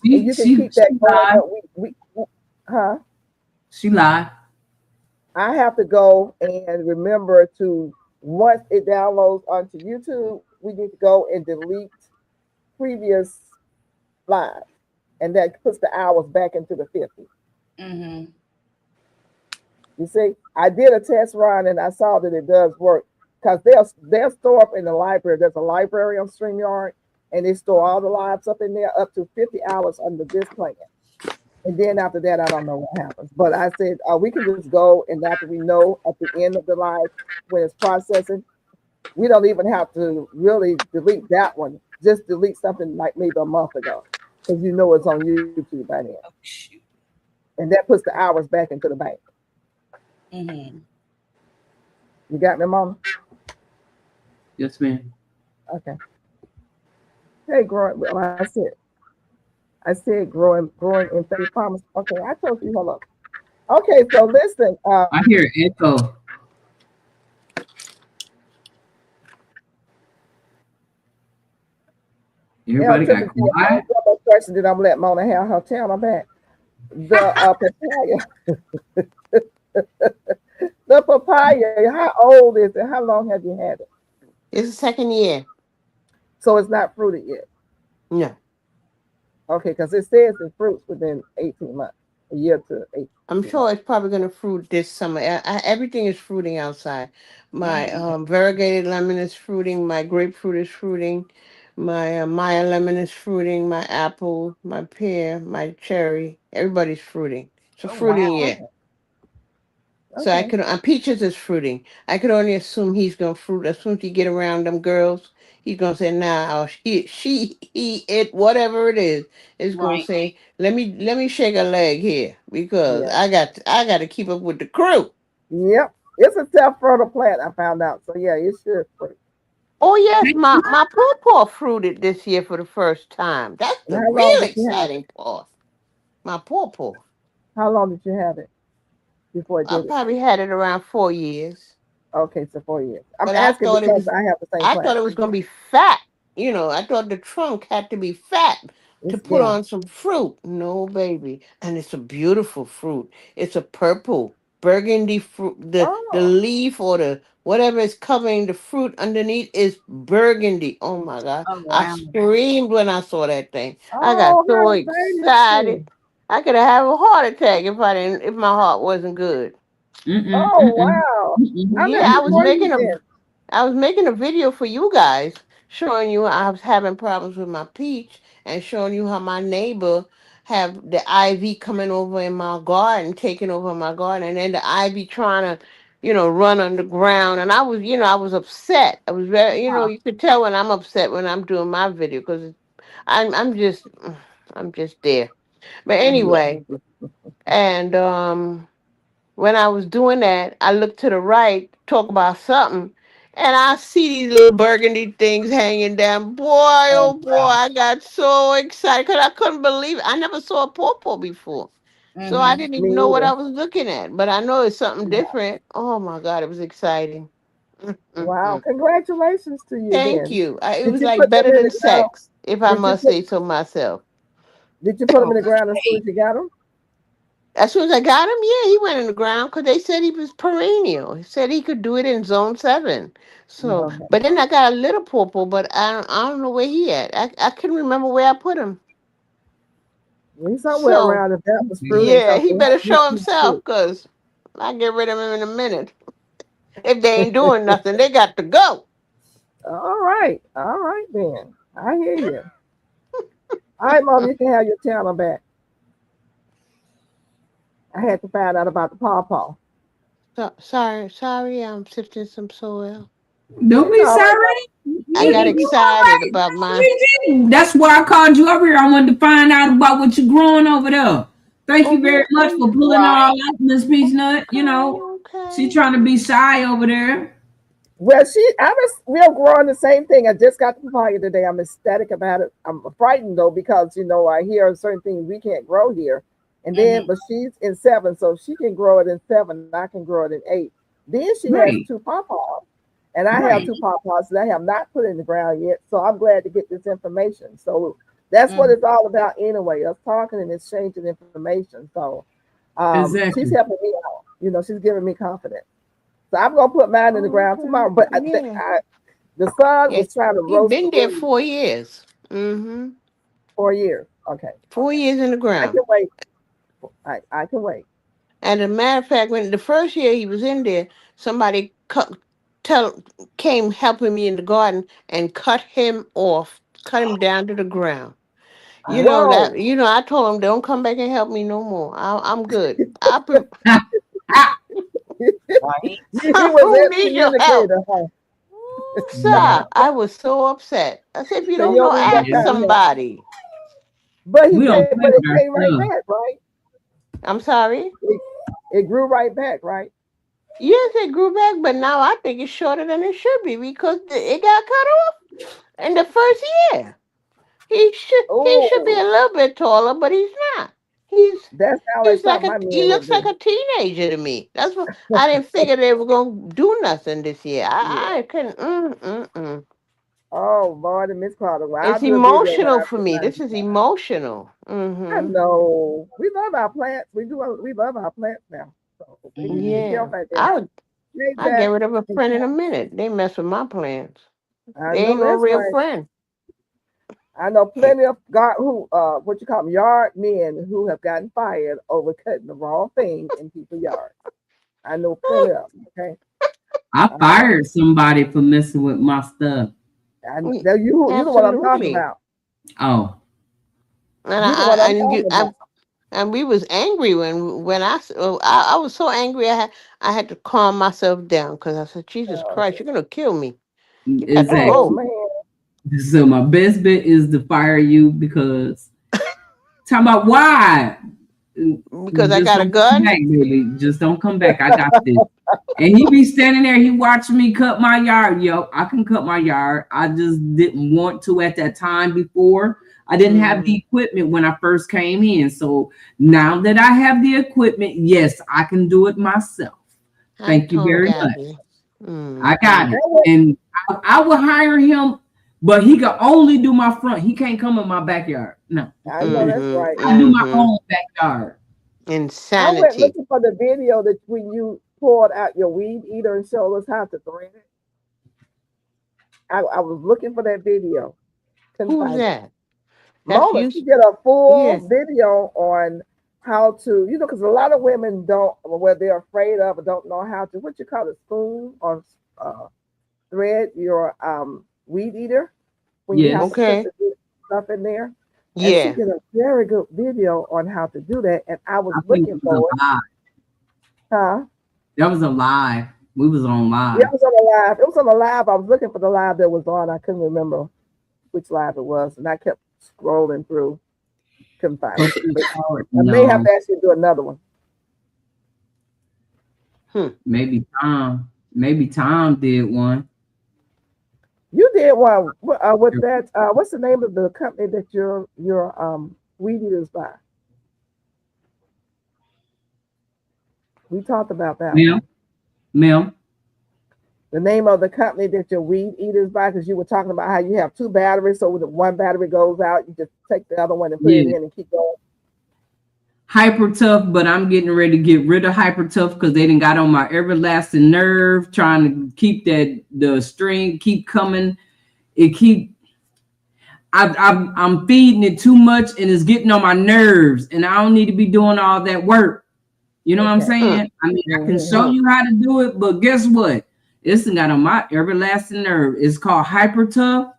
and you can keep that She going. lied. But huh? She lied. I have to go and remember to once it downloads onto YouTube, we need to go and delete previous live, and that puts the hours back into the 50. Mm-hmm. You see, I did a test run and I saw that it does work because they'll store up in the library. There's a library on StreamYard, and they store all the lives up in there up to 50 hours under this plan. And then after that, I don't know what happens. But I said we can just go, and after we know at the end of the live when it's processing, we don't even have to really delete that one. Just delete something like maybe a month ago, because you know it's on YouTube by then, Oh shoot. and that puts the hours back into the bank. Mm-hmm. You got me, Mama? Yes, ma'am. Okay. Hey, growing. Well, I said growing in faith promise. Okay, I told you. Hold up. Okay, so listen. I hear echo. El Everybody took me got to your quiet. one more question. That I'm gonna let Mona have her tell I'm back. The papaya, the papaya. How old is it? How long have you had it? It's the second year. So it's not fruited yet. No. Okay, because it says it fruits within 18 months, a year to 18 I'm months. sure it's probably going to fruit this summer. Everything is fruiting outside. My Mm-hmm. variegated lemon is fruiting. My grapefruit is fruiting. My Maya lemon is fruiting. My apple, my pear, my cherry. Everybody's fruiting. It's a Oh fruiting wow. year. Okay, So I okay. could, peaches is fruiting. I could only assume he's gonna fruit as soon as he get around them girls. He's gonna say, "Nah, he, it, whatever it is gonna Right. say, let me shake a leg here because Yeah. I got to keep up with the crew." Yep. It's a self-fertile plant. I found out. So yeah, it should fruit. Oh yes, my pawpaw fruited this year for the first time. That's And the how long real did you have it? exciting part. My pawpaw. How long did you have it before it I did it? probably had it around 4 years. Okay, so 4 years. I'm But asking because I have the same I plant. thought it was gonna be fat. I thought the trunk had to be fat to It's put skinny. on some fruit. No, baby. And it's a beautiful fruit. It's a purple burgundy fruit. The Oh, leaf or the whatever is covering the fruit underneath is burgundy. Oh my God. Oh I wow. screamed when I saw that thing. I got oh, so how excited. exciting! I could have a heart attack if my heart wasn't good. Mm-mm, Oh, mm-mm, wow. mm-mm, I'm Yeah, happy mm-mm. for you then. I was making a video for you guys showing you I was having problems with my peach and showing you how my neighbor have the ivy coming over in my garden, taking over my garden, and then the ivy trying to, run underground. And I was upset. I was very, Huh. you could tell when I'm upset when I'm doing my video because I'm just, I'm just there. But Mm-hmm. anyway, and when I was doing that, I looked to the right, talk about something, and I see these little burgundy things hanging down. Boy, Oh, oh boy, wow. I got so excited because I couldn't believe it. I never saw a pawpaw before. So I Mm-hmm. didn't Me even know what I either. was looking at, but I know it's something Yeah. different. Oh my God, it was exciting. Wow. Mm-mm-mm. Congratulations to you Thank then. you. It Did was you like put them better in than the ground? sex, if I Did you must put say so myself. did you put them in the ground as soon Okay. as you got them? As soon as I got him, yeah, he went in the ground because they said he was perennial. He said he could do it in zone 7. So, Okay. but then I got a little purple, but I don't know where he at. I couldn't remember where I put him. He's somewhere So, around if that was fruiting yeah, because he they better have show repeat himself fruit. because I get rid of him in a minute. If they ain't doing nothing, they got to go. All right. All right then. I hear you. All right, Mom, you can have your channel back. I had to find out about the pawpaw. Sorry, I'm sifting some soil. Don't It's be all right, sorry. Mom. I You got all excited right. about my. Me too. That's why I called you up here. I wanted to find out about what you're growing over there. Thank you very Oh, much okay, for pulling Right. all out, Miss Peanut. okay, She okay. trying to be shy over there. Well, I was real growing the same thing. I just got the papaya today. I'm ecstatic about it. I'm frightened though because I hear certain things we can't grow here, and then Mm-hmm. but she's in 7, so she can grow it in 7. I can grow it in 8. Then she has Right, two pawpaws, and I have right. two pawpaws that I have not put in the ground yet. So I'm glad to get this information. So That's what Mm. it's all about anyway. Us talking and exchanging information. So she's Exactly. helping me out. You know, she's giving me confidence. So I'm gonna put mine in the ground Okay. tomorrow. But Yeah. the son Yeah. was trying to He roast the been there weed 4 years. Mm-hmm. 4 years. Okay, 4 years in the I ground. can wait. I can wait. And as a matter of fact, when the first year he was in there, somebody tell came helping me in the garden and cut him off, cut him down to the ground. You know Whoa, that. You know, I told him, don't come back and help me no more. I'm good. Right. he I was don't need your help. excommunicated, huh? Ooh, sir, I was so upset. I said, if you So you don't know, don't need that ask Yeah. kind of help. somebody. But We don't play but it with our came right stuff. back, right? I'm sorry. It, it grew right back, right? Yes, it grew back, but now I think it's shorter than it should be because it got cut off in the first year. He should be a Oh, little bit taller, but he's not. He's that sounds like he's like something a my he men would looks like do. a teenager to me. That's what I didn't figure they were gonna do nothing this year. I Yeah. couldn't. Oh, Lord, and Miss Carter. Well, I'll It's do a video when emotional I for put me. mine This in. is emotional. I know. We love our plants. We do. We love our plants now. So be Mm-hmm. Yeah, careful out there. I would. Take I get that. rid of a And friend in a minute. They mess with my plans. I They know ain't no that's real right. friend. I know plenty of God who what you call them yard men who have gotten fired over cutting the wrong thing in people's yards. I know plenty of them. Okay. I Uh-huh. fired somebody for messing with my stuff. I know Mm, you the one I'm talking absolutely. about. Oh, And You the one I'm and talking about. and we was angry when I was so angry I had to calm myself down because I said, Jesus Uh, Christ, you're gonna kill me. You got to oh exactly. go man. So my best bet is to fire you because talking about why. because I Just got a don't come gun. back, baby. Just don't come back. I got this. And he be standing there, he watching me cut my yard. Yo, I can cut my yard. I just didn't want to at that time before. I didn't have the Hmm. equipment when I first came in. So now that I have the equipment, yes, I can do it myself. I Thank you told very much. Gabby. I got Hmm. it. That was, And I would hire him, but he can only do my front. He can't come in my backyard. No. I know Mm-mm. that's Hmm. right. I do my Hmm. own backyard. I went Insanity. looking for the video that when you poured out your weed eater and showed us how to thread it. I was looking for that video. Couldn't Who's find it. that? That's Mona, you. she did a Yeah. full video on how to, because a lot of women don't, well, they're afraid of or don't know how to, what you call it, spoon or thread your weed eater when you have to Yes. put Okay. the stuff in there. And she Yeah. did a very good video on how to do that. And I was I think looking it was a for it. lie. Huh? That was a lie. We was on Yeah, it live. was on the live. It was on the live. I was looking for the live that was on. I couldn't remember which live it was. And I kept scrolling through. Couldn't find it. Coach But Howard, I may have no. to actually do another one. Hmm. Maybe Tom. Maybe Tom did one. You did one with that. What's the name of the company that your weed eaters by? We talked about that Mel, one. Mel. The name of the company that your weed eaters by, because you were talking about how you have two batteries, so when the one battery goes out, you just take the other one and put it Yeah. in and keep going. Hyper tough, but I'm getting ready to get rid of hyper tough because they didn't got on my everlasting nerve, trying to keep the string keep coming. It keep I'm feeding it too much and it's getting on my nerves, and I don't need to be doing all that work. You know what I'm Okay. Hmm. saying? I mean, I can Mm-hmm. show you how to do it, but guess what? It's got on my everlasting nerve. It's called Hyper Tough.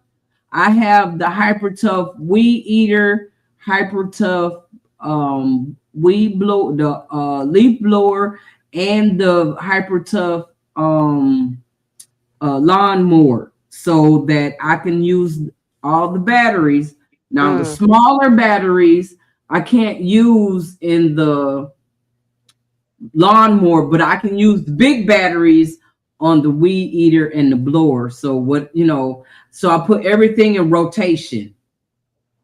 I have the Hyper Tough Weed Eater, Hyper Tough weed blow, the leaf blower, and the Hyper Tough lawnmower, so that I can use all the batteries. Now the Hmm. smaller batteries I can't use in the lawnmower, but I can use the big batteries on the weed eater and the blower. So so I put everything in rotation.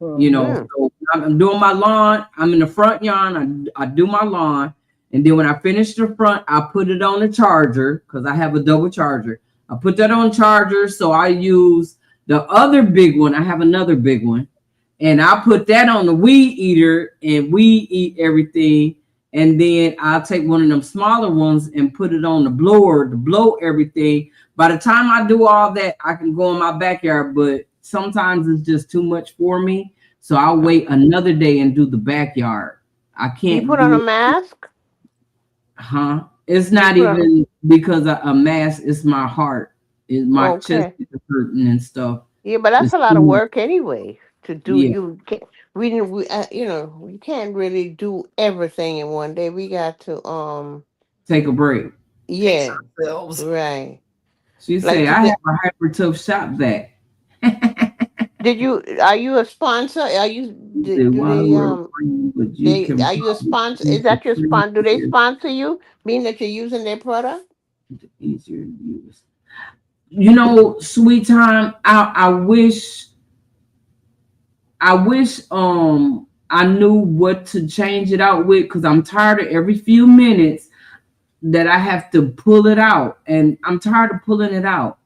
Mm-hmm. Hmm. So I'm doing my lawn. I'm in the front yard. I do my lawn, and then when I finish the front, I put it on the charger because I have a double charger. I put that on charger, so I use the other big one. I have another big one, and I put that on the weed eater, and we eat everything. And then I'll take one of them smaller ones and put it on the blower to blow everything. By the time I do all that, I can go in my backyard, but sometimes it's just too much for me. So I'll wait another day and do the backyard. I Do you can't put on a do it. mask? Huh? It's Do you not put on? even because of a mask. It's my heart. My chest Okay. is hurting and stuff. Yeah, but that's It's a lot too of much. work anyway to do. Yeah. You can't. We didn't. You can't really do everything in one day. We got to. Take a break. Pace Yeah. ourselves. Right. She Like say I today. have a hyper tough shop vac. Did you? Are you a sponsor? Are you? They Do want to they? work for you, but you They can are you a probably sponsor? Is use the that your free sponsor? Do they here sponsor you? Mean that you're using their product? easier to use. You know, sweet time. I wish I knew what to change it out with, because I'm tired of every few minutes that I have to pull it out, and I'm tired of pulling it out.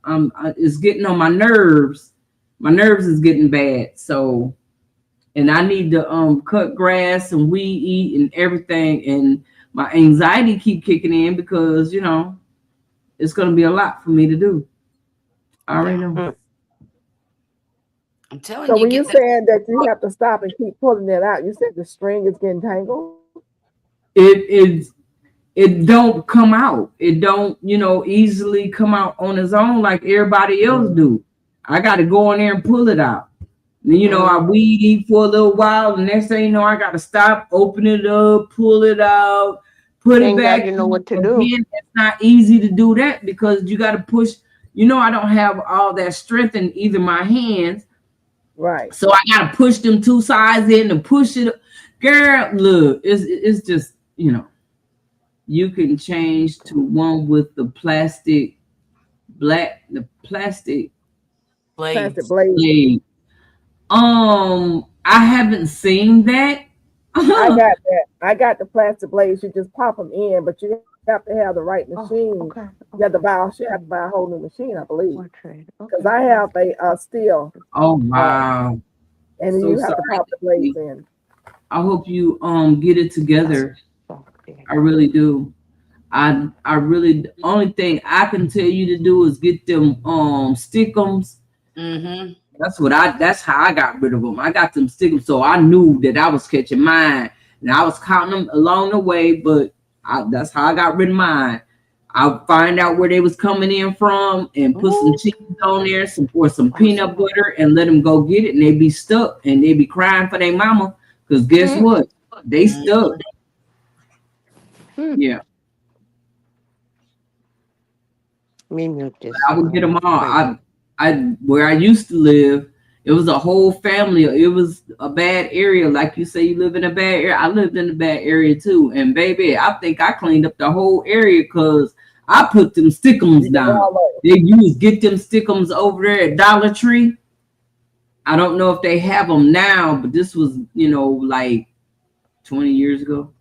It's getting on my nerves. My nerves is getting bad. So, and I need to cut grass and weed eat and everything, and my anxiety keep kicking in because it's gonna be a lot for me to do. I already Yeah. know. Mm. I'm telling So you, when get you're that. saying that you have to stop and keep pulling it out, you said the string is getting tangled. It it don't come out. It don't easily come out on its own like everybody else do. I got to go in there and pull it out. And, I Mm. weed eat for a little while, and next thing you know, I got to stop, open it up, pull it out, put it Thank God back you know in. what to do. Again, it's not easy to do that because you got to push. I don't have all that strength in either my hands, Right. so I got to push them two sides in and push it. Girl, look, it's just you can change to one with the plastic Plastic Blades. blades. blade. I haven't seen that. I got that. I got the plastic blades. You just pop them in, but you have to have the right Oh, machine. okay. You have to Okay. buy. You have to buy a whole new machine, I believe, One trade. because Okay. I have a steel, Oh uh, wow. and then So you have to sorry. pop the blades in. I hope you get it together. So, there. I really do. I really, the only thing I can tell you to do is get them stickums. Mm-hmm. That's how I got rid of them. I got them stickums so I knew that I was catching mine, and I was counting them along the way, but that's how I got rid of mine. I'll find out where they was coming in from and put some Ooh, cheese on there, some wow. peanut butter, and let them go get it. And they be stuck, and they be crying for their mama. Cause guess Mm. what? They stuck. Mm. Yeah, Me mute this. I would get them all. Crazy. I where I used to live, it was a whole family. It was a bad area, like you say. You live in a bad area. I lived in a bad area too, and baby, I think I cleaned up the whole area because I put them stickums You did down. all of They used get them stickums over there at Dollar Tree. I don't know if they have them now, but this was like 20 years ago.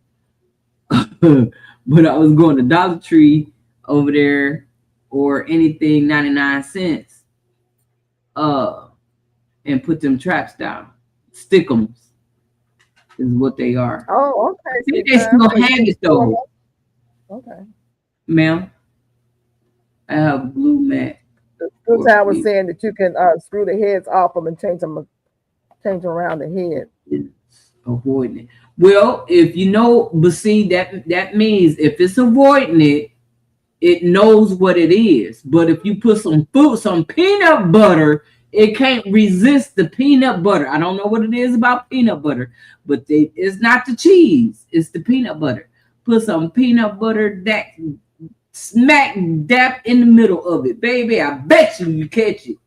But I was going to Dollar Tree over there or anything 99 cents. And put them traps down. Stickums is what they are. Oh, I okay, think sweet they time. still So you have can it store 'em though, up. Okay. ma'am. I have a blue mat The school for time was free. saying that you can screw the heads off them and change them around the head. It's avoiding it. Well, if but see that means if it's avoiding it, it knows what it is. But if you put some peanut butter, it can't resist the peanut butter. I don't know what it is about peanut butter, but it's not the cheese, it's the peanut butter. Put some peanut butter that smack dab in the middle of it, baby. I bet you catch it.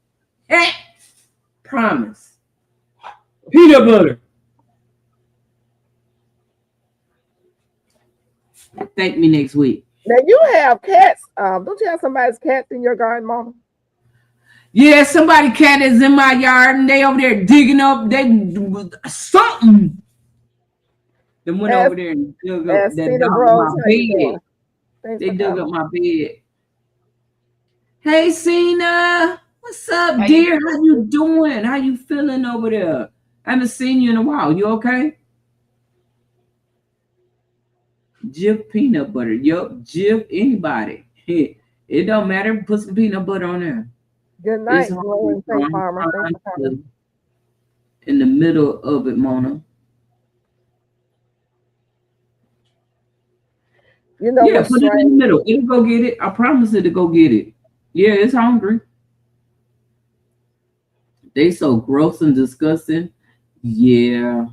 Eh, promise. Peanut butter. Thank me next week. Now you have cats. Don't you have somebody's cats in your garden, Mama? Yeah, somebody cat is in my yard and they over there digging up. They something. They went As over there and dug up as that Cena dog my Rose, how you bed. doing? Thanks They for dug up coming. my bed. Hey, Cena, what's up, How you dear? How you doing? How you feeling over there? I haven't seen you in a while. You okay? Jif peanut butter. Yup, Jif anybody. It don't matter. Put some peanut butter on there. Good It's night, hungry, Glowing so Faith I'm Farmer. Thanks trying for coming. to in the middle of it, Mona. You know Yeah, what's put it in the strange? middle. It'll go get it. I promise it to go get it. Yeah, it's hungry. They so gross and disgusting. Yeah.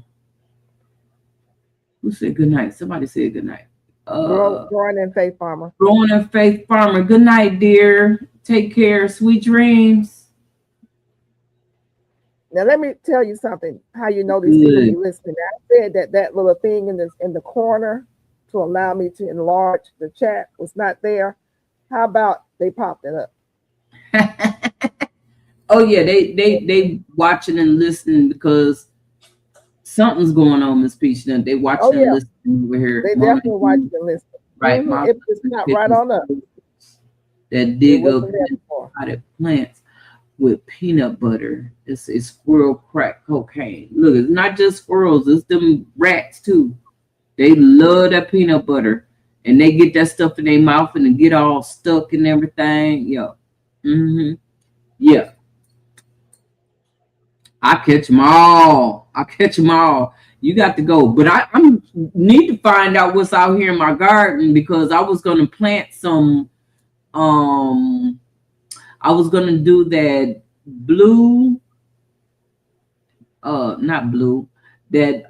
Who said good night? Somebody said good night. Uh Growing in Faith Farmer. Growing a Faith Farmer. Good night, dear. Take care. Sweet dreams. Now let me tell you something. How you know these people be Good. listening? I said that that little thing in the corner to allow me to enlarge the chat was not there. How about they popped it up? Oh yeah, they watching and listening because something's going on, Miss Peach. They Oh watching and yeah, listening over here. they Mama, definitely watched and listened. right, my If it's not right kitchen on up, that it dig up wasn't there before. potted plants with peanut butter. It's squirrel crack cocaine. Look, it's not just squirrels, it's them rats too. They love that peanut butter. And they get that stuff in their mouth and they get all stuck and everything. Yeah. hmm Yeah. I catch them all. I catch them all. You got to go. But I need to find out what's out here in my garden because I was gonna plant some um I was gonna do that blue, not blue, that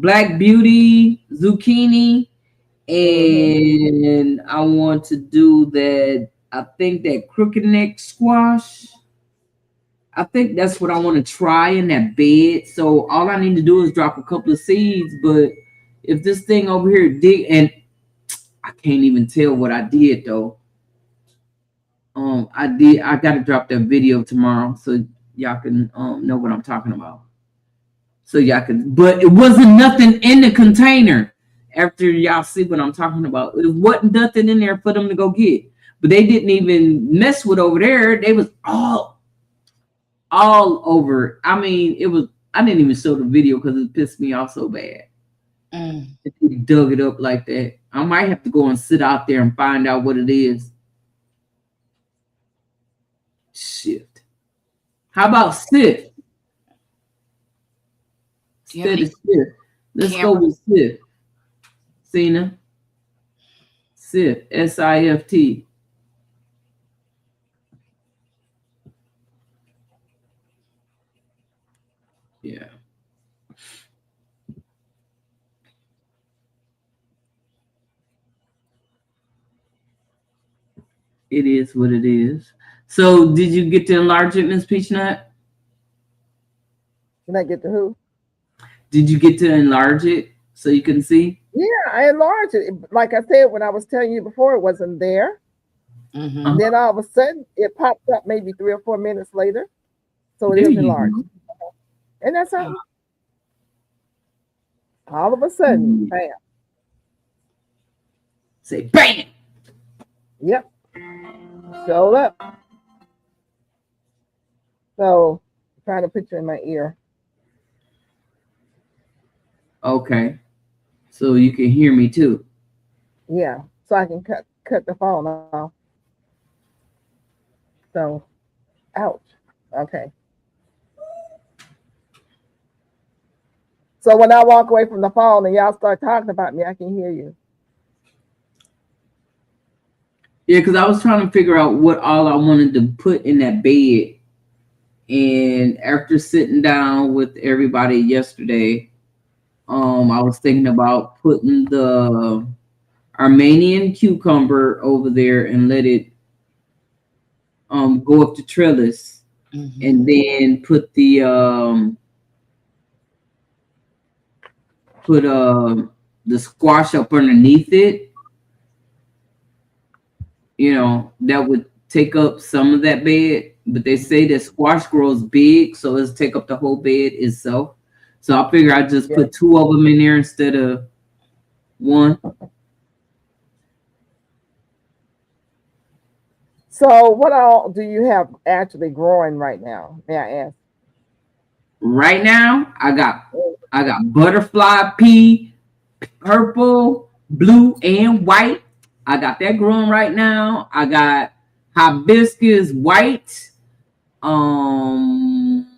black beauty zucchini, Hmm. and I want to do that. I think that crooked neck squash. I think that's what I want to try in that bed. So all I need to do is drop a couple of seeds. But if this thing over here dig, and I can't even tell what I did though. I gotta drop that video tomorrow so y'all can know what I'm talking about. So y'all can, but it wasn't nothing in the container. After y'all see what I'm talking about, it wasn't nothing in there for them to go get. But they didn't even mess with over there. They was all over. I mean, it was. I didn't even show the video because it pissed me off so bad. Mm. If he dug it up like that, I might have to go and sit out there and find out what it is. Shift. How about sit? Do you have Instead any of shift, let's go camera? with shift. Cena, sift. SIFT. Yeah, it is what it is. So, did you get to enlarge it, Miss Peachnut? Can I get the who? Did you get to enlarge it so you can see? Yeah, I enlarged it. Like I said when I was telling you before, it wasn't there. And Mm-hmm. Uh-huh. then all of a sudden, it popped up maybe 3 or 4 minutes later. So it There is enlarged. you And that's Oh, something. All of a sudden, go. bam. Say bang. Yep. Showed up. So trying to picture in my ear. Okay, so you can hear me too. Yeah. So I can cut the phone off. So ouch. Okay. So when I walk away from the phone and y'all start talking about me, I can hear you. Yeah, because I was trying to figure out what all I wanted to put in that bed. And after sitting down with everybody yesterday, I was thinking about putting the Armenian cucumber over there and let it go up the trellis, mm-hmm. and then put the squash up underneath it. That would take up some of that bed. But they say that squash grows big, so it's take up the whole bed itself. So I figure I just Yeah. put two of them in there instead of one. So what all do you have actually growing right now? May I ask? right now I got butterfly pea, purple, blue, and white. I got that growing right now. I got hibiscus white. Um,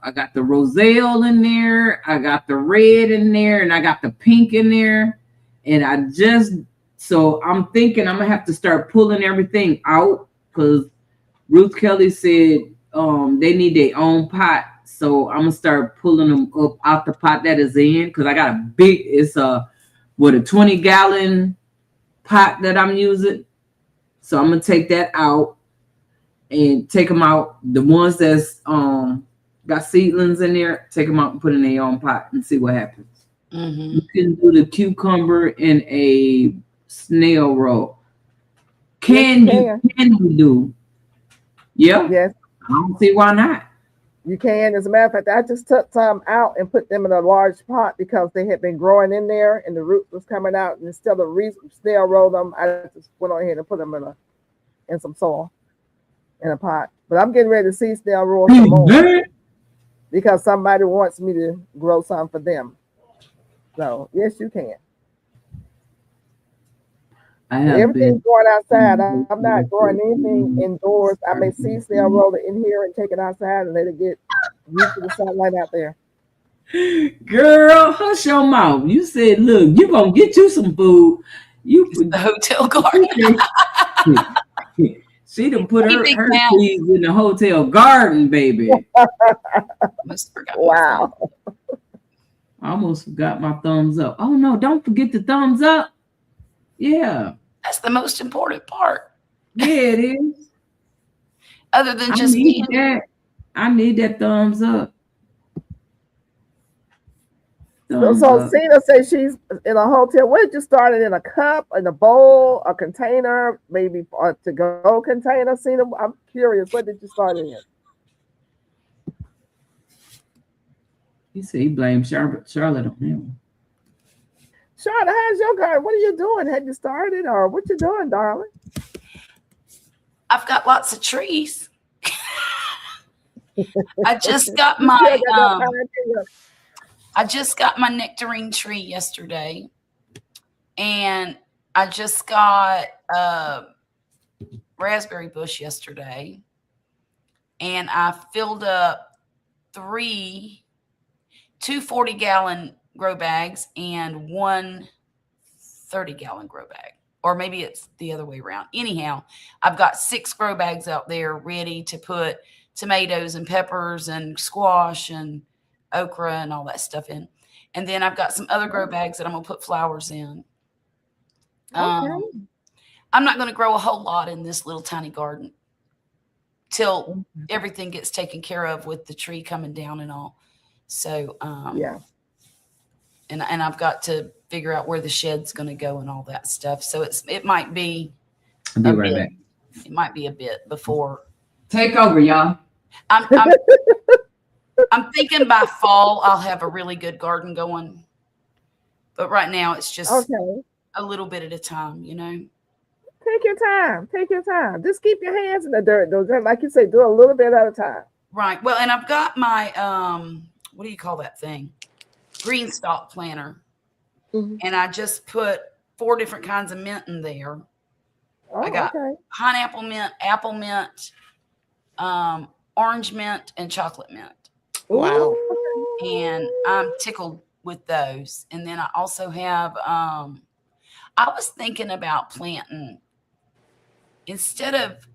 I got the roselle in there. I got the red in there, and I got the pink in there. And so I'm thinking I'm gonna have to start pulling everything out because Ruth Kelly said they need their own pot. So I'm gonna start pulling them up out the pot that is in because I got it's a 20-gallon pot that I'm using. So I'm gonna take that out and take them out. The ones that's got seedlings in there, take them out and put in their own pot and see what happens. Mm-hmm. You can do the cucumber in a snail roll. Yes, you can. Can you do? Yeah. Yes, I don't see why not. you can. As a matter of fact, I just took some out and put them in a large pot because they had been growing in there and the roots was coming out. And instead of snail roll them, I just went on ahead and put them in some soil in a pot. But I'm getting ready to see snail roll some more because somebody wants me to grow some for them. So yes, you can. I have Everything's been. going outside. I'm not growing anything indoors. I may see snail roller in here and take it outside and let it get used to the sunlight out there. Girl, hush your mouth. You said, look, you gonna get you some food. The hotel garden. She done put Hey, her Big Mouth. seeds in the hotel garden, baby. Almost forgot. Wow. I almost forgot my thumbs up. Oh no, don't forget the thumbs up. Yeah. That's the most important part. Yeah, it is. Other than I just need being, that. I need that thumbs up. Thumbs So up. Cena says she's in a hotel. What did you start it in a cup, in a bowl, a container, maybe a to-go container? Cena, I'm curious. What did you start it in? He said he blamed Charlotte on him. Charlotte, how's your garden? What are you doing? Have you started or what you doing, darling? I've got lots of trees. I just got You my still got that pine tree up? I just got my nectarine tree yesterday, and I just got a raspberry bush yesterday, and I filled up two 40-gallon grow bags and one 30-gallon grow bag. Or maybe it's the other way around. Anyhow, I've got 6 grow bags out there ready to put tomatoes and peppers and squash and okra and all that stuff in. And then I've got some other grow bags that I'm going to put flowers in. Okay. I'm not going to grow a whole lot in this little tiny garden till everything gets taken care of with the tree coming down and all. So, Yeah. and I've got to figure out where the shed's going to go and all that stuff. So it might be I'll be a right bit. back. It might be a bit before. Take over, y'all. I'm thinking by fall I'll have a really good garden going. But right now it's just Okay. a little bit at a time, you know. Take your time. Take your time. Just keep your hands in the dirt, though. Just like you say, do a little bit at a time. Right. Well, and I've got my what do you call that thing? Green stalk planter. Mhm. And I just put 4 different kinds of mint in there. Oh, I got okay. pineapple mint, apple mint, orange mint, and chocolate mint. Wow. Ooh. And I'm tickled with those. And then I also have I was thinking about planting, instead of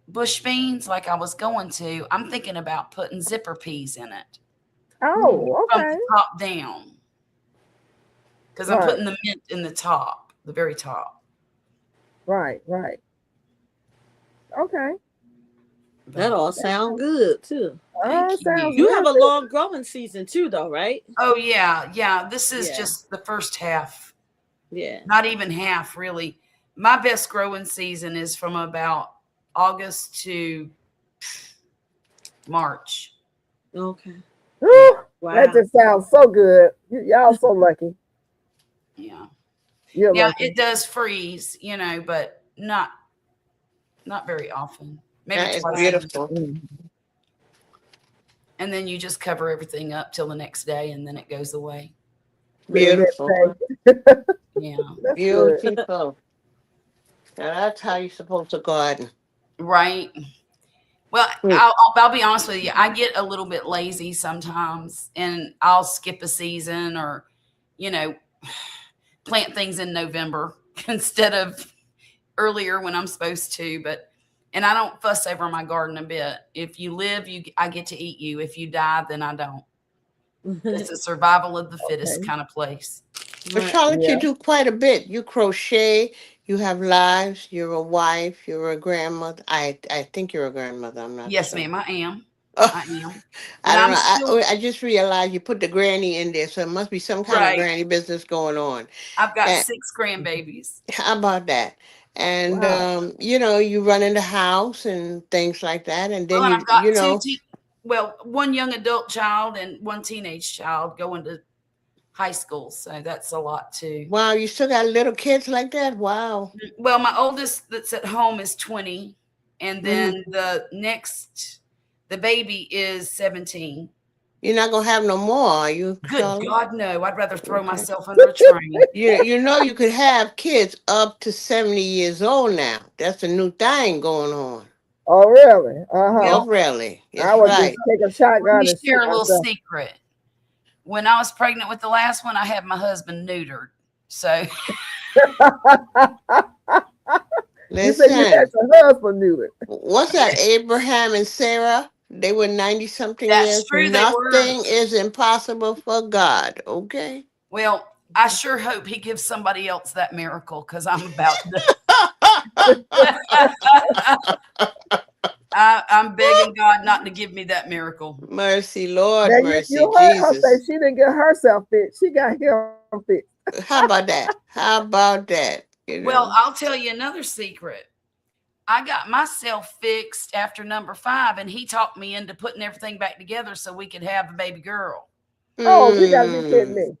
bush beans like I was going to, I'm thinking about putting zipper peas in it Oh, from okay. the top down. Because I'm Right, putting the mint in the top, the very top. right. Okay. That all sound good too. Thank Oh, sounds you. You have real a good. long growing season too, though, right? Oh yeah. This is Yeah. just the first half. Yeah. Not even half, really. My best growing season is from about August to March. Okay. Ooh, Wow. that just sounds so good. Y'all so lucky. Yeah. You're Now lucky. it does freeze, but not very often. Maybe That is twice a year. beautiful. Mm. and then you just cover everything up till the next day, and then it goes away. The next Beautiful. day. Yeah, That's good. Beautiful. Now that's how you're supposed to garden. right. Well, Mm. I'll be honest with you. I get a little bit lazy sometimes, and I'll skip a season, or you know, plant things in November instead of earlier when I'm supposed to. But and I don't fuss over my garden a bit. If you live, I get to eat you. If you die, then I don't. It's a survival of the fittest Okay. kind of place. But Right. Charlotte, you Yeah. do quite a bit. You crochet, you have lives, you're a wife, you're a grandmother. I think you're a grandmother, I'm not Yes, sure. ma'am, I am. Oh, I am, I and don't I'm know. still I just realized you put the granny in there, so it must be some kind of right. granny business going on. I've got And 6 grandbabies. how about that? And Wow. you run in the house and things like that, and Well, then and I've you got know, one young adult child and one teenage child going to high school, so that's a lot too. wow, you still got little kids like that. Wow. Well, my oldest that's at home is 20, and Hmm. then the baby is 17. You're not gonna have no more, are you, Good Charlotte? God, no! I'd rather throw Okay. myself under a train. You could have kids up to 70 years old now. That's a new thing going on. Oh, really? Uh-huh. Oh, Well, really? I It's would just right. take a let me shotgun and share shoot a little myself. secret. When I was pregnant with the last one, I had my husband neutered. So You said you had Listen, your husband knew it. what's that? Abraham and Sarah? They were 90 something that's years. true. They were. Nothing is impossible for God. Okay. Well, I sure hope he gives somebody else that miracle because I'm about to. I'm begging God not to give me that miracle. Mercy, Lord, Now mercy, you heard her say Jesus. she didn't get herself fit. She got him fit. How about that? How about that? Well, I'll tell you another secret. I got myself fixed after number 5, and he talked me into putting everything back together so we could have a baby girl. Oh, you gotta be kidding Mm, me.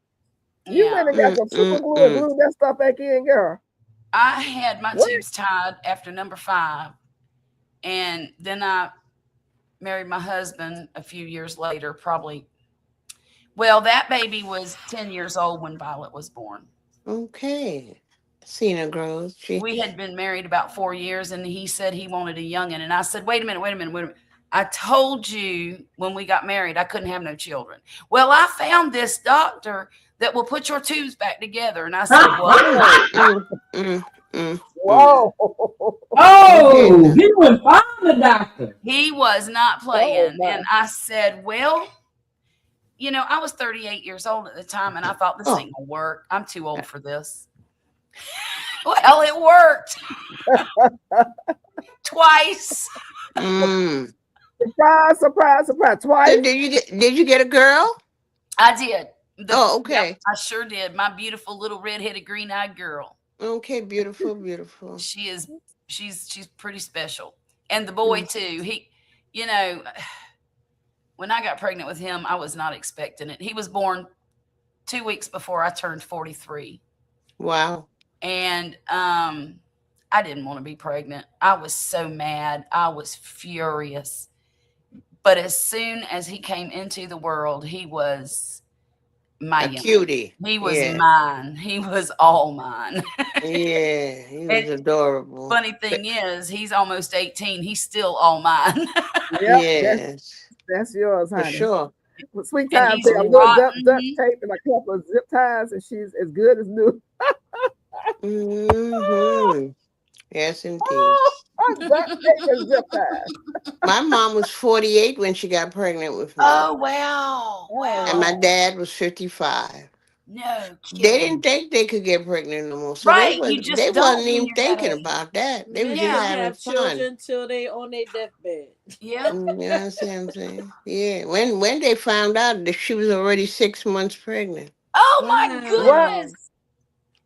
You Yeah. went and got some super glue and glued that stuff back in, girl. I had my What? tubes tied after number 5, and then I married my husband a few years later, probably. Well, that baby was 10 years old when Violet was born. Okay. Cena grows. We had been married about 4 years, and he said he wanted a youngin'. And I said, wait a minute, wait a minute, wait a minute. I told you when we got married I couldn't have no children. Well, I found this doctor that will put your tubes back together. And I said, what? Mm, mm, mm, mm. Whoa. Oh, Goodness. he went find the doctor. He was not Oh playing. my. And I said, well, I was 38 years old at the time, and I thought this Oh, ain't gonna work. I'm too old for this. Well, it worked twice. mm. Surprise, surprise, surprise. So Twice. did you get a girl? I did. Oh, Yep, okay. I sure did. My beautiful little red-headed, green-eyed girl. Okay, beautiful, beautiful. She is. She's pretty special. And the boy Mm. too. You know, when I got pregnant with him, I was not expecting it. He was born 2 weeks before I turned 43, Wow. and I didn't want to be pregnant. I was so mad. I was furious. But as soon as he came into the world, he was my A young. cutie. He was Yeah. mine. He was all mine. Yeah. He was And adorable. funny thing is, he's almost 18. He's still all mine. Yep, Yes. that's yours, For honey. sure. Sweet And time he's said a Mm, little duct rotten. tape and a couple of zip ties, and she's as good as new. mhm. Yes, indeed. Duct tape and zip ties. My mom was 48 when she got pregnant with me, Oh, wow. Oh and my Wow. wow. dad was 55. No They didn't kidding. think they could get pregnant no more, so Right. You they just wasn't don't when even you're that thinking age. about that. They was Men just don't Yeah. having have fun. children till they on their deathbed. Yep. You know what I'm saying? Yeah. When they found out that she was already 6 months pregnant. Oh, my What? Wow. goodness.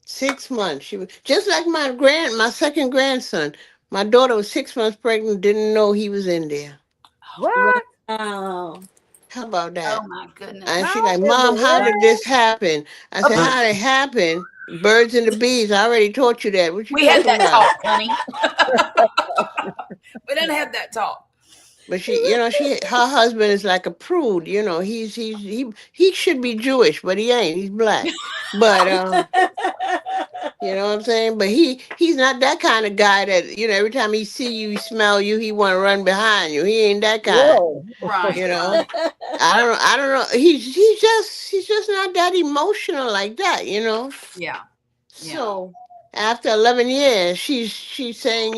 6 months. She was just like my second grandson. My daughter was 6 months pregnant, didn't know he was in there. What? Wow. How about Oh, that? my And goodness. she How like, in the Mom, how did world? this happen? I said, Uh, how did it happen? Birds and the bees. I already taught you that. What you We had talking that about? talk, honey. We didn't have that talk. But her husband is like a prude. He should be Jewish, but he ain't. He's black. But you know what I'm saying? But he's not that kind of guy that every time he see you, he smell you, he want to run behind you. He ain't that kind. Whoa. Right, You right. know. I don't know. He's just not that emotional like that. Yeah, yeah. So after 11 years, she's saying,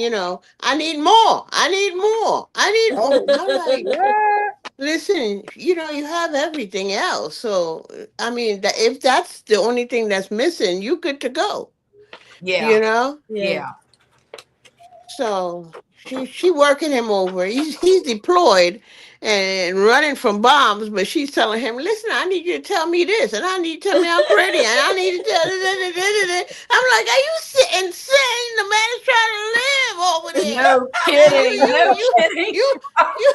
I need more. I need more. I need more. Oh, I'm like, what? listen, you have everything else. So I mean, if that's the only thing that's missing, you good to go. Yeah, You know. Yeah. yeah. So she working him over. He's deployed and running from bombs, but she's telling him, "Listen, I need you to tell me this, and I need you to tell me I'm pretty, and I need to tell." I'm like, "Are you insane? The man is trying to live over there, No and you kidding. you No you kidding. you you."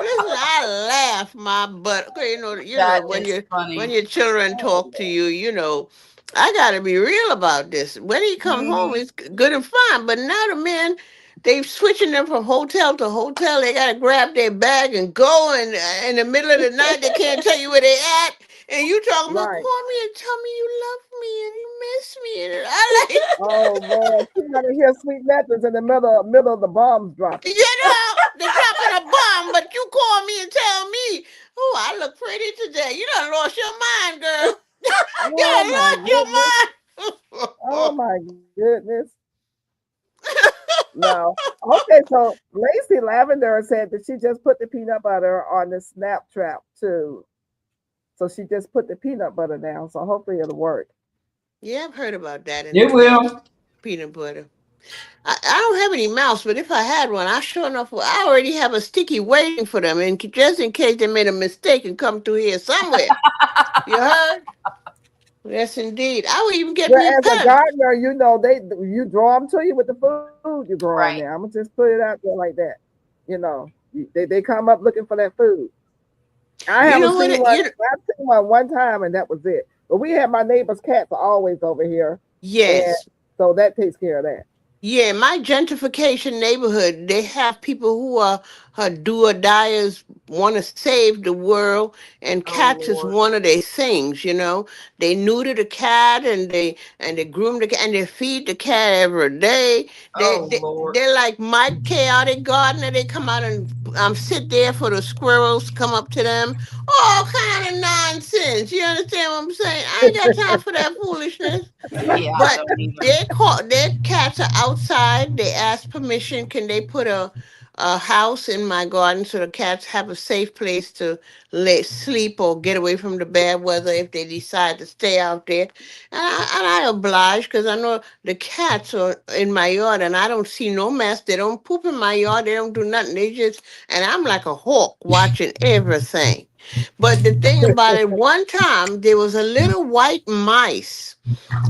Listen, I laugh my butt. Okay, That when is when funny. your children talk to you, I gotta be real about this. When he come home, Hmm. it's good and fine. But now the men, they switching them from hotel to hotel. They gotta grab their bag and go. And in the middle of the night, they can't tell you where they at. And you talking about, Right. call me and tell me you love me and you miss me. And I like, Oh man, she got to hear sweet nothings in the middle of the bombs dropping. they're dropping a bomb, but you call me and tell me, oh, I look pretty today. You done lost your mind, girl. You Oh done my lost goodness. your Oh mind. my goodness. No. Okay, so Lacey Lavender said that she just put the peanut butter on the snap trap too. So she just put the peanut butter down. So hopefully it'll work. Yeah, I've heard about that in the It snap will. peanut butter. I don't have any mouse, but if I had one, I sure enough, I already have a sticky waiting for them, and just in case they made a mistake and come through here somewhere. You heard? Yes, indeed. I would even get Well, me a as a pet. gardener, you draw them to you with the food you grow in there. I'm Right. gonna just put it out there like that. They come up looking for that food. I You haven't know what? seen one. I've seen one time, and that was it. But we have my neighbor's cats are always over here, and Yes. so that takes care of that. Yeah, my gentrification neighborhood, they have people who are do or diers, want to save the world, and Oh cats is Lord. one of their things. They neuter the cat and they groom the cat and they feed the cat every day. They, Oh they Lord. they're like my chaotic gardener. They come out and sit there for the squirrels to come up to them. All kind of nonsense. You understand what I'm saying? I ain't got time for that foolishness. Yeah, I But don't either. their cats are outside. They ask permission. Can they put a house in my garden so the cats have a safe place to sleep or get away from the bad weather if they decide to stay out there? And I oblige because I know the cats are in my yard and I don't see no mess. They don't poop in my yard. They don't do nothing. And I'm like a hawk watching everything. But the thing about it, one time there was a little white mice.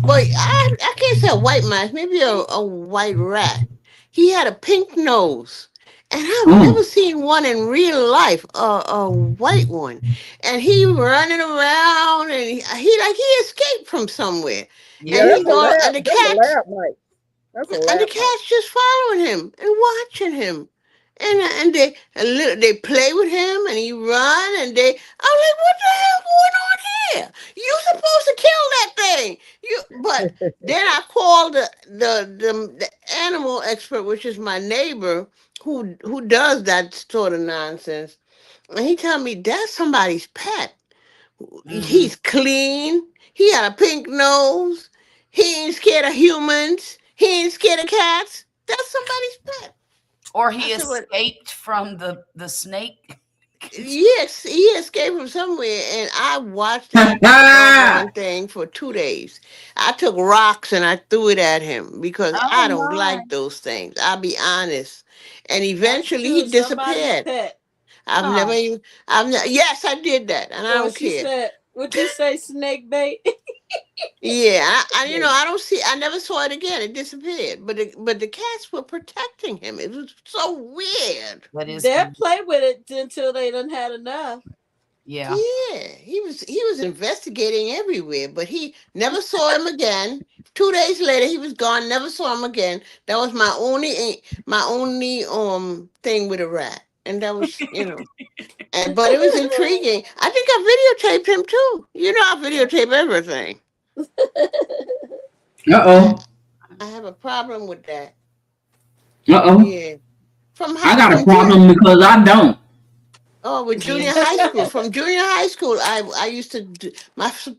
Well, I can't say a white mouse, maybe a white rat. He had a pink nose. And I've never Mm. seen one in real life, a white one. And he running around and he escaped from somewhere. Yeah, And Yeah. that's he's a all lab. and the That's a cats lab mic. That's a and the lab mic. cat's just following him and watching him. And they play with him and he run and I'm like, what the hell going on here? You supposed to kill that thing. But then I called the animal expert, which is my neighbor who does that sort of nonsense. And he told me that's somebody's pet. Hmm. He's clean. He got a pink nose. He ain't scared of humans. He ain't scared of cats. That's somebody's pet. Or I he said, "What? escaped from the snake. Yes, he escaped from somewhere, and I watched that doggone thing for 2 days. I took rocks and I threw it at him because Oh I don't my. like those things. I'll be honest. And That's eventually he true. Somebody's disappeared. pet. I've never Oh. even, yes, I did that, and I Or don't she care. said, would you say snake bait? Yeah, I don't see. I never saw it again. It disappeared. But the cats were protecting him. It was so weird. That is They'll weird. play with it until they done had enough. Yeah. Yeah, he was investigating everywhere, but he never saw him again. 2 days later, he was gone. Never saw him again. That was my only thing with a rat, and that was And but it was intriguing. I think I videotaped him too. You know, I videotape everything. I Uh-oh. I have a problem with that. Uh-oh. Yeah, I got a from problem because I don't. Oh, with junior Yeah. high school. From junior high school, I used to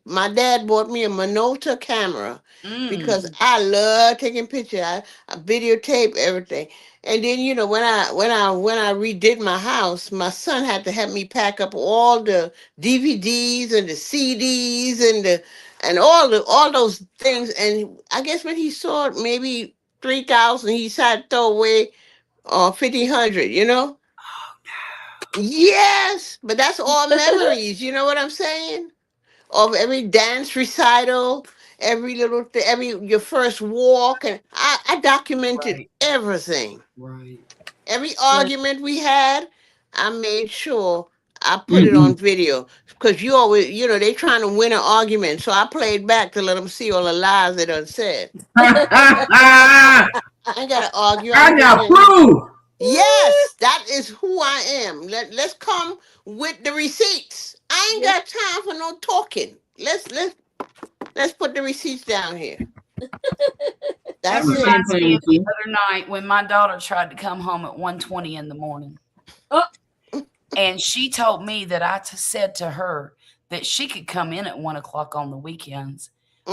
my dad bought me a Minolta camera Mm. because I love taking pictures. I videotape everything. And then when I redid my house, my son had to help me pack up all the DVDs and the CDs and all those things. And I guess when he saw it, maybe 3,000, he decided to throw away 1,500. Yes, but that's all memories. You know what I'm saying? Of every dance recital, every little thing, every your first walk, and I documented Right. everything. Right. Every Right. argument we had, I made sure I put it on Mm-mm. video because you always, they trying to win an argument, so I played back to let them see all the lies they done said. I I ain't gotta argue. I'm got bringing. proof. Yes, that is who I am. Let's come with the receipts. I ain't Yeah. got time for no talking. Let's put the receipts down here. That That's We it. ain't reminds playing me of with the you. other night when my daughter tried to come home at 1:20 in the morning. Oh, And she told me that said to her that she could come in at 1 o'clock on the weekends.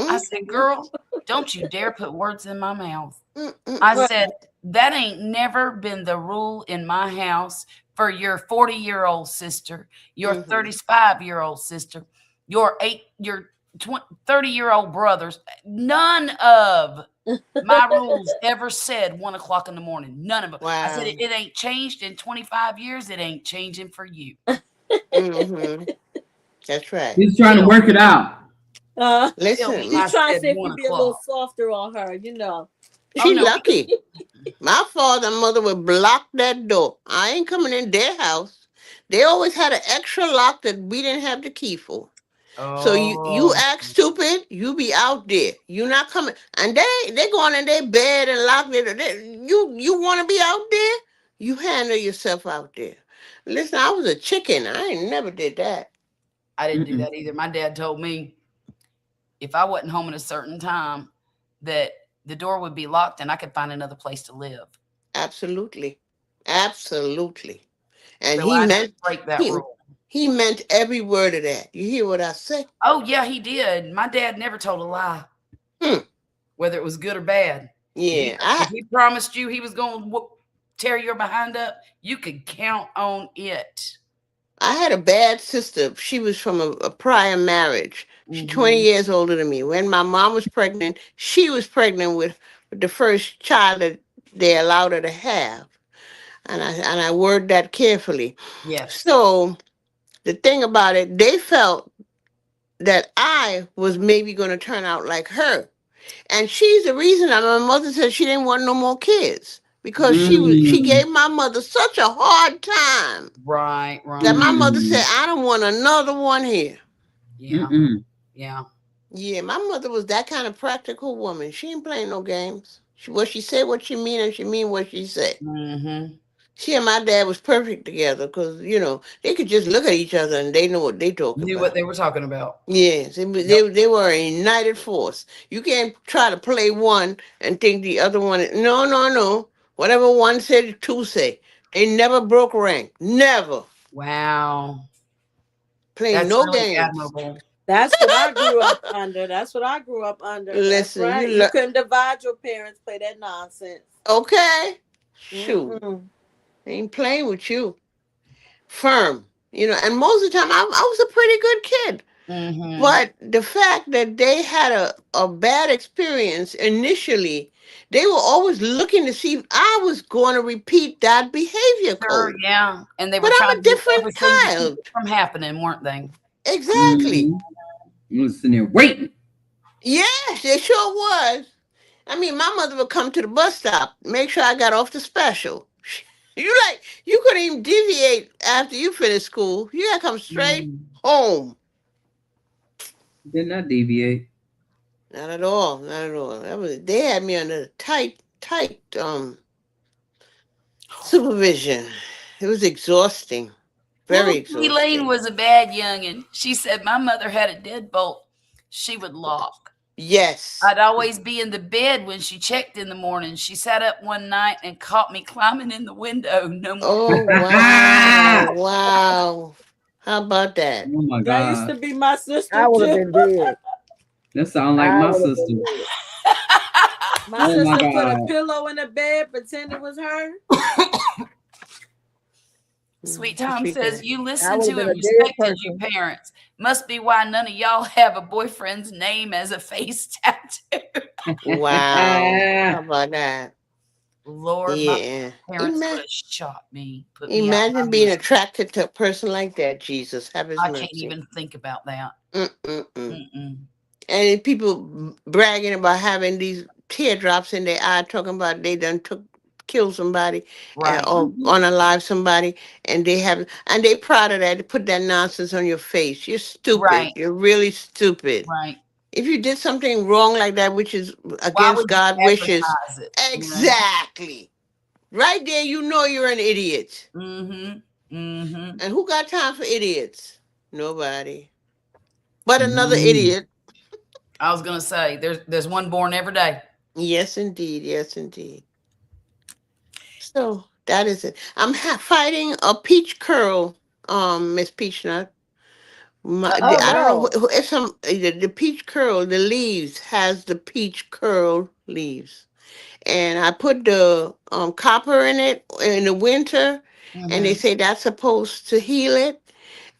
I Mm, said, girl, don't you dare put words in my mouth. mm, mm, I mm, right. said, that ain't never been the rule in my house for your 40-year-old sister, your mhm. 35-year-old sister, your 30-year-old brothers. None of my rules ever said 1 o'clock in the morning. None of them. I said, Wow. it ain't changed in 25 years. It ain't changing for you. Hmm. That's right. He's trying to Till work it out. till me, Listen, He's I trying to said see if one he be a little o'clock. softer on her. Oh she no, lucky. My father and mother would block that door. I ain't coming in their house. They always had an extra lock that we didn't have the key for. So you oh, act stupid, you be out there. You not coming, and they going in their bed and lock it. You want to be out there? You handle yourself out there. Listen, I was a chicken. I ain't never did that. I didn't do Mm-mm. that either. My dad told me if I wasn't home at a certain time, that the door would be locked and I could find another place to live. Absolutely, absolutely. And So he I didn't meant break that he rule. he meant every word of that. You hear what I say? Oh yeah, he did. My dad never told a lie, Hmm. whether it was good or bad. If he Yeah, if he promised you he was going to tear your behind up, you could count on it. I had a bad sister. She was from a prior marriage. She's 20 Hmm. years older than me. When my mom was pregnant, she was pregnant with the first child that they allowed her to have. And I word that carefully. Yes. So the thing about it, they felt that I was maybe going to turn out like her. And she's the reason that my mother said she didn't want no more kids because she Mm. gave my mother such a hard time Right. that my Right. mother said, Mm. I don't want another one here. Yeah. Mm-mm. Yeah. Yeah, my mother was that kind of practical woman. She ain't playing no games. What she said, what she mean, and she mean what she said. Hmm. She and my dad was perfect together because they could just look at each other and they know what they talking Knew what about. they were talking about. Yes, Yep. they were a united force. You can't try to play one and think the other one. No, no, no. Whatever one said, two say. They never broke rank. Never Wow. play That's no really games. admirable. That's what I grew up under. That's what I grew up under. That's Listen, right. You couldn't divide your parents. Play that nonsense. okay? Shoot, Mm-mm. ain't playing with you. Firm, and most of the time I was a pretty good kid. Hmm. But the fact that they had a bad experience initially, they were always looking to see if I was going to repeat that behavior Sure, code. yeah. And they But were I'm trying a to do different everything to keep child. it from happening, weren't they? Exactly. Mm. Listen there, waiting. Yes, it sure was. I mean, my mother would come to the bus stop, make sure I got off the special. You couldn't even deviate after you finished school. You gotta come straight Mm. home. Did not deviate. Not at all. Not at all. They had me under tight supervision. It was exhausting. Little Very Elaine exhausting. was a bad youngin'. She said my mother had a deadbolt she would lock. Yes. I'd always be in the bed when she checked in the morning. She sat up one night and caught me climbing in the window. No more Oh peeping. wow. Wow. How about that? Oh my That used god. to be my sister I would have too. been dead. That sound like I my would have sister. been dead. My Oh my sister put a god. pillow in the bed, pretend it was her. Sweet What Tom you says, got? you I listen would to have been and a dead respected you person. parents. Must be why none of y'all have a boyfriend's name as a face tattoo. Wow. How about that? Lord, my Yeah. parents would have shot me, put me out of Imagine my being mind. attracted to a person like that. Jesus, have his I can't mercy. even think about that. Mm-mm-mm. Mm-mm. And people bragging about having these teardrops in their eye, talking about they done killed somebody Right, or unalive somebody, and they proud of that. They put that nonsense on your face. You're stupid. right, You're really stupid. right. If you did something wrong like that, which is Why against would you God' wishes, advertise it? You know? exactly. Right there, you know you're an idiot. Mm-hmm. Mm-hmm. And who got time for idiots? Nobody. But Not another me. idiot. I was gonna say there's one born every day. Yes, indeed. Yes, indeed. So that is it. I'm fighting a peach curl, Miss Peachnut. Oh I don't know no. if the peach curl, the leaves has the peach curl leaves, and I put the copper in it in the winter, and they Mm-hmm. say that's supposed to heal it.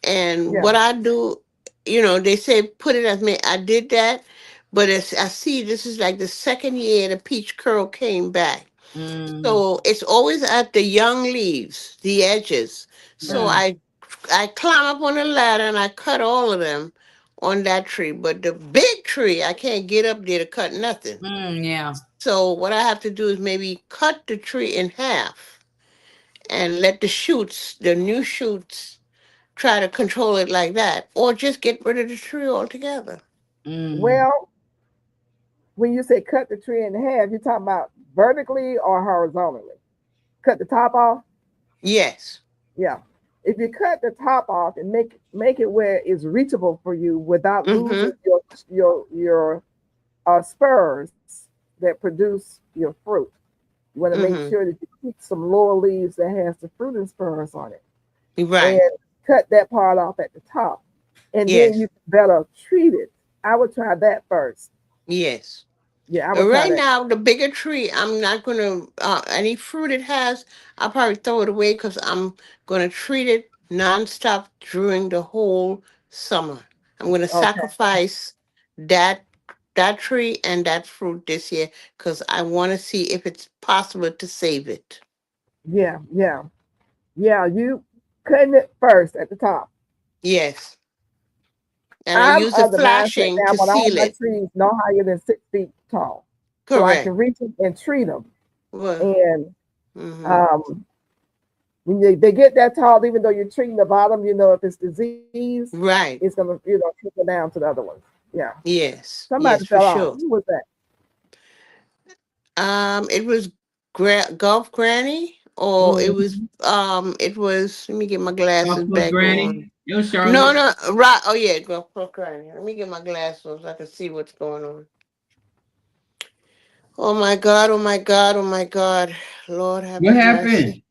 And Yeah. what I do, they say put it as me. I did that, but as I see, this is like the second year the peach curl came back. Mm, So it's always at the young leaves, the edges. So Right. mm, I climb up on the ladder and I cut all of them on that tree. But the big tree, I can't get up there to cut nothing. yeah. So what I have to do is maybe cut the tree in half and let the new shoots, try to control it like that, or just get rid of the tree altogether. Mm. Well, when you say cut the tree in half, you're talking about vertically or horizontally. Cut the top off. Yes. Yeah. If you cut the top off and make it where it's reachable for you without losing Mm-hmm. your spurs that produce your fruit, you want to make Mm-hmm. sure that you keep some lower leaves that has the fruit and spurs on it, Right. and cut that part off at the top, and then Yes. you can better treat it. I would try that first. Yes. Yeah, I But would try right that. now, the bigger tree, I'm not gonna any fruit it has, I'll probably throw it away because I'm gonna treat it nonstop during the whole summer. I'm gonna Okay. sacrifice that that tree and that fruit this year because I want to see if it's possible to save it. Yeah, yeah, yeah. You cutting it first at the top. Yes, and I I'm use the of the mindset flashing now, to but all seal my it. trees no higher than 6 feet tall, so I can Correct. reach them and treat them. Well, And mm-hmm. um, when they get that tall, even though you're treating the bottom, if it's disease, it's Right. gonna trickle down to the other ones. Yeah. Yes. Somebody Yes, for fell off. sure. Who was that? It was Golf Granny, or Mhm. it was. Let me get my glasses Chocolate back Granny. on. It was No, Charlotte. no, right. Oh yeah, Golf Granny. Let me get my glasses on so I can see what's going on. Oh my God! Oh my God! Oh my God! Lord have What His happened? mercy.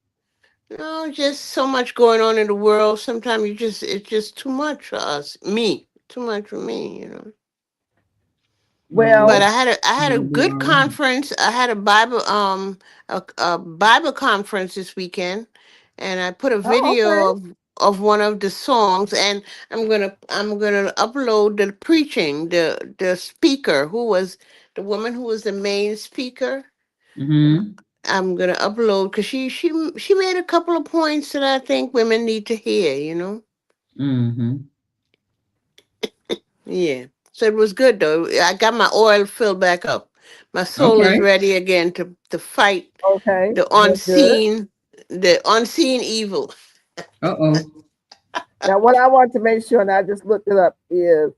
No, just so much going on in the world. Sometimes it's just too much for us. Me, too much for me. But Oh, Well, I had a you'll be good all right. conference. I had a Bible conference this weekend, and I put a oh, video okay. of one of the songs, and I'm gonna upload the preaching, the speaker who was the woman who was the main speaker. Mm-hmm. I'm gonna upload because she made a couple of points that I think women need to hear. Mm-hmm. Yeah. So it was good though. I got my oil filled back up. My soul is Okay. ready again to fight Okay. the That's good. unseen the unseen evil. Uh-oh. Now, what I want to make sure, and I just looked it up, is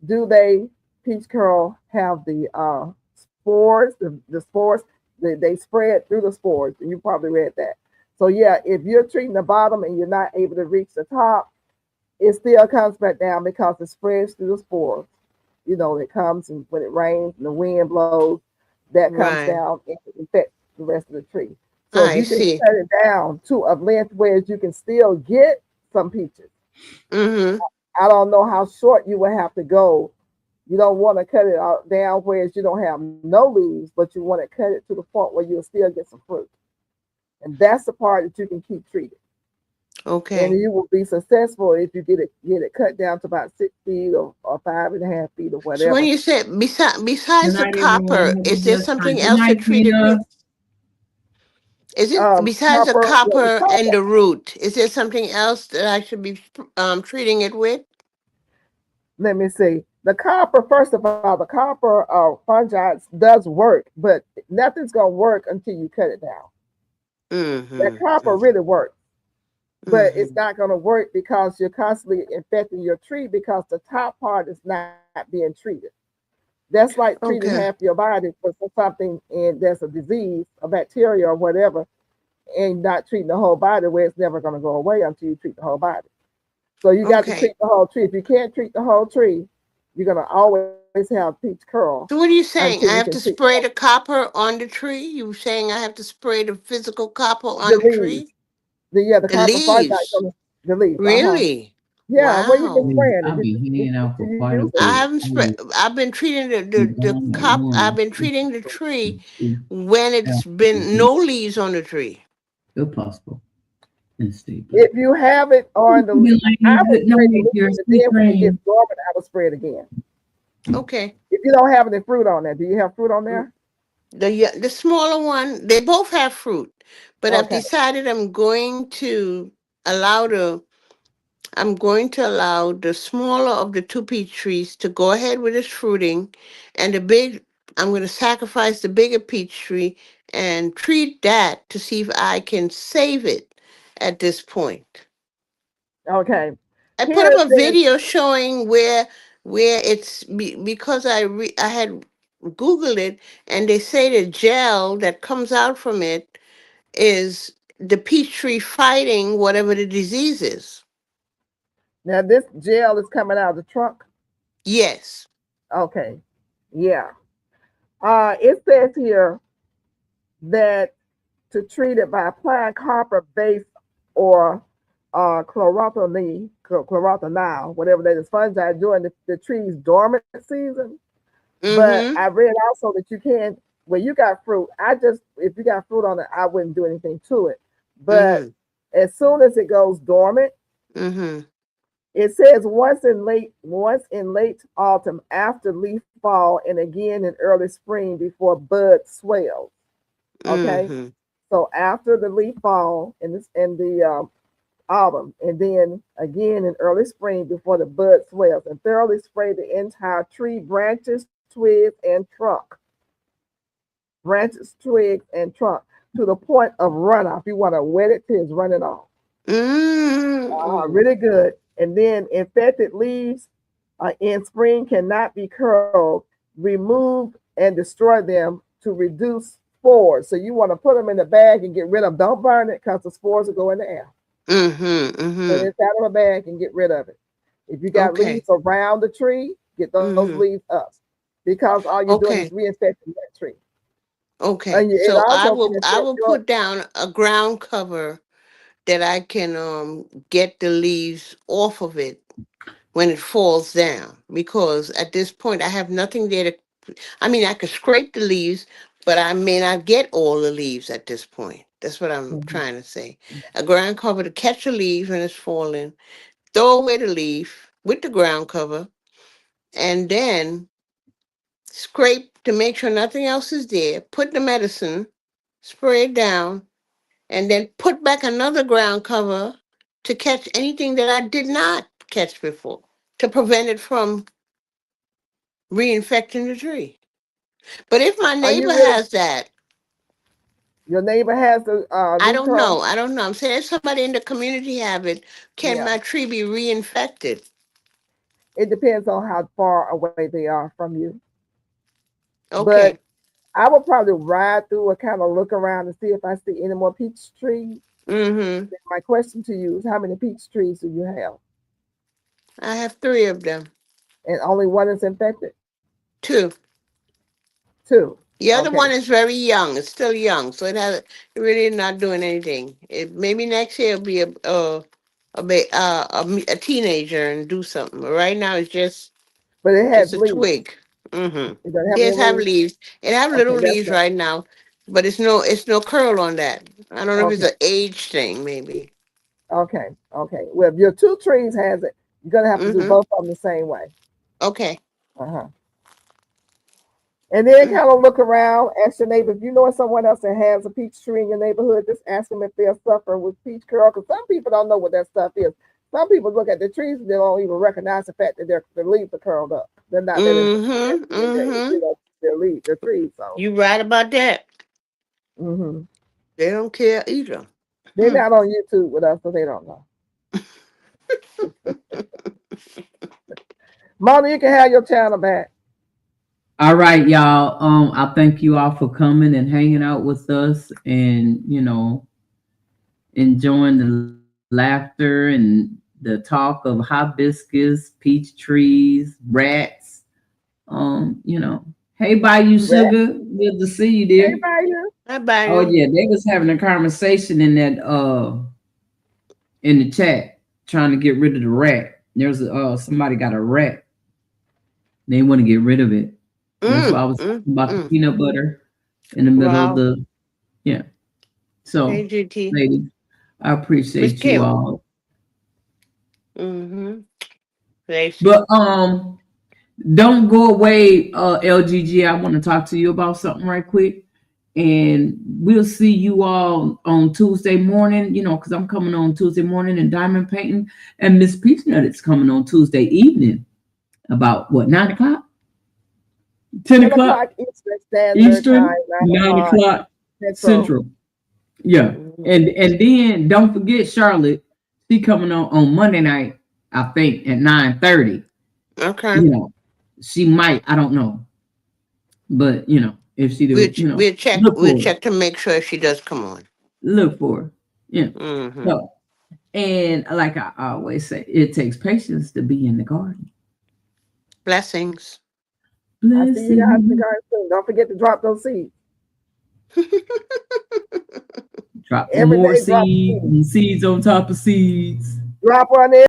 do they peach curl have the spores? The spores they spread through the spores, and you probably read that. So yeah, if you're treating the bottom and you're not able to reach the top, it still comes back down because it spreads through the spores. You know, it comes and when it rains and the wind blows, that comes Right. down and infects the rest of the tree. So if I you can see. cut it down to a length where you can still get some peaches, Mm-hmm. I don't know how short you would have to go. You don't want to cut it out down where you don't have no leaves, but you want to cut it to the point where you'll still get some fruit. And that's the part that you can keep treating. And Okay. you will be successful if you get it cut down to about 6 feet or 5.5 feet or So when whatever. you said Good besides the night, everyone. copper, Have a is there blessed night. something Good else to night, treat it Tina. with? Is it besides the Copper, well, the copper and copper. the root? Is there something else that I should be treating it with? Let me see. The copper, first of all, the copper fungi does work, but nothing's gonna work until you cut it down. That Mm-hmm. copper really works, but it's Mm-hmm. not gonna work because you're constantly infecting your tree because the top part is not being treated. That's like treating half Okay. your body for something and there's a disease, a bacteria or whatever, and not treating the whole body where it's never gonna go away until you treat the whole body. So you got to treat Okay. the whole tree. If you can't treat the whole tree, you're gonna always have peach curl So what are you until saying? you I can have treat to spray the copper on the tree? You saying I have to spray the physical copper the on the leaves. tree? The The copper fungi leaves. on the leaves. Really? Yeah, where you been Wow. Please, spraying it? I'll be Did, heading did out for you quite use a it? I bit. haven't I spread. will I've been treating be the gone at cop. I've 1. been treating the tree If when it's been no leaves on the tree. possible, and stay blessed. If you have it on the, You I ladies, would good spray the night. leaves, Your and sweet then when it gets dreams. dormant, I would spray it again. Okay. If you don't have any fruit on there, do you have fruit on Mm, there? the smaller one, they both have fruit, but I've Okay. decided allow the I'm going to allow the smaller of the two peach trees to go ahead with its fruiting, and I'm going to sacrifice the bigger peach tree and treat that to see if I can save it at this point. Okay. I put Here up it a says, video showing where because I had Googled it, and they say the gel that comes out from it is the peach tree fighting whatever the disease is. now this gel is coming out of the trunk. Yes. Okay. Yeah. It says here that to treat it by applying copper base or chlorothanol, whatever that is, fungi during the tree's dormant season. But I Mm-hmm. read also that you can, when you got fruit, if you got fruit on it, I wouldn't do anything to it. But Mm-hmm. as soon as it goes dormant, Mm-hmm. it says once in late autumn after leaf fall and again in early spring before bud swells. Okay, Mm-hmm. so after the leaf fall in the autumn, and then again in early spring before the bud swells, and thoroughly spray the entire tree, branches, twigs, and trunk to the point of runoff. You want to wet it till it's running off. Mm-hmm. Really good. And then infected leaves in spring cannot be curled. Remove and destroy them to reduce spores. So you want to put them in the bag and get rid of them. Don't burn it because the spores will go in the air. Mm-hmm. Put it Mm-hmm. inside of a bag and get rid of it. If you got leaves Okay. around the tree, get those Mm-hmm. leaves up because all you're doing is Okay. reinfecting that tree. Okay. And it So also can I infect will your. put down a ground cover that I can get the leaves off of it when it falls down, because at this point I have nothing there to, I mean, I could scrape the leaves, but I may not get all the leaves at this point. That's what I'm Mhm. trying to say. A ground cover to catch a leaf when it's falling, throw away the leaf with the ground cover, and then scrape to make sure nothing else is there, put the medicine, spray it down, and then put back another ground cover to catch anything that I did not catch before, to prevent it from reinfecting the tree. But if my Are you neighbor really has that, Your neighbor has the I leaf don't know. curl. I don't know. I'm saying if somebody in the community have it, can Yeah, my tree be reinfected? it depends on how far away they are from you. But Okay. I would probably ride through and kind of look around and see if I see any more peach trees. Mm-hmm. My question to you is, how many peach trees do you have? I have three of them. And only one is infected? Two. Two. The other Okay. one is very young. It's still young, so it really not doing anything. It maybe next year it'll be a teenager and do something. But right now it's But it has just a leaves. twig. Mm-hmm. It doesn't have any Yes, have leaves. leaves. It have Okay, little that's leaves good. right now, but it's no curl on that. I don't know if it's Okay. an age thing, maybe. Okay. Okay. Well, if your two trees has it, you're gonna have to do Mm-hmm. both of them the same way. Okay. Uh-huh. And then kind of look around, ask your neighbor if you know someone else that has a peach tree in your neighborhood. Just ask them if they're suffering with peach curl, because some people don't know what that stuff is. Some people look at the trees and they don't even recognize the fact that their leaves are curled up. They're not that Mm-hmm. Mm-hmm. interested in their leaves, their trees. So You right about that. hmm They don't care either. they're Hmm. not on YouTube with us, so they don't know. Mona, you can have your channel back. All right, y'all. I thank you all for coming and hanging out with us, and enjoying the laughter and the talk of hibiscus, peach trees, rats. Hey, Bayou Right? Sugar, good to see you, Hey, dear. Bayou. Bye bye Oh you. yeah, they was having a conversation in that in the chat, trying to get rid of the rat. There's somebody got a rat. They want to get rid of it. And that's why I was talking about the Mm. peanut butter in the middle of Wow. the yeah. Hey, So, GT. ladies, I Miss appreciate you Kim. all. Mm-hmm. Thanks. But don't go away, LGG. I want to talk to you about something right quick. And we'll see you all on Tuesday morning, because I'm coming on Tuesday morning in diamond painting. And Miss Peachnuts is coming on Tuesday evening about what, 9 o'clock? 10 10 o'clock o'clock Eastern Standard Time, Eastern, 9 9 o'clock o'clock Central. Central. Yeah. Mm-hmm. And then don't forget Charlotte. She coming on Monday night, I think, at 9:30. Okay. You know, she might, I don't know. But if she We'll do, ch- we'll check look we'll for her. check to make sure she does come on. Look for her. Yeah. Mm-hmm. So, and like I always say, it takes patience to be in the garden. Blessings. I see you guys in the Blessing. garden soon. Don't forget to drop those seeds. Drop some Every more day, drop a seeds seed. and seeds on top of seeds. Drop one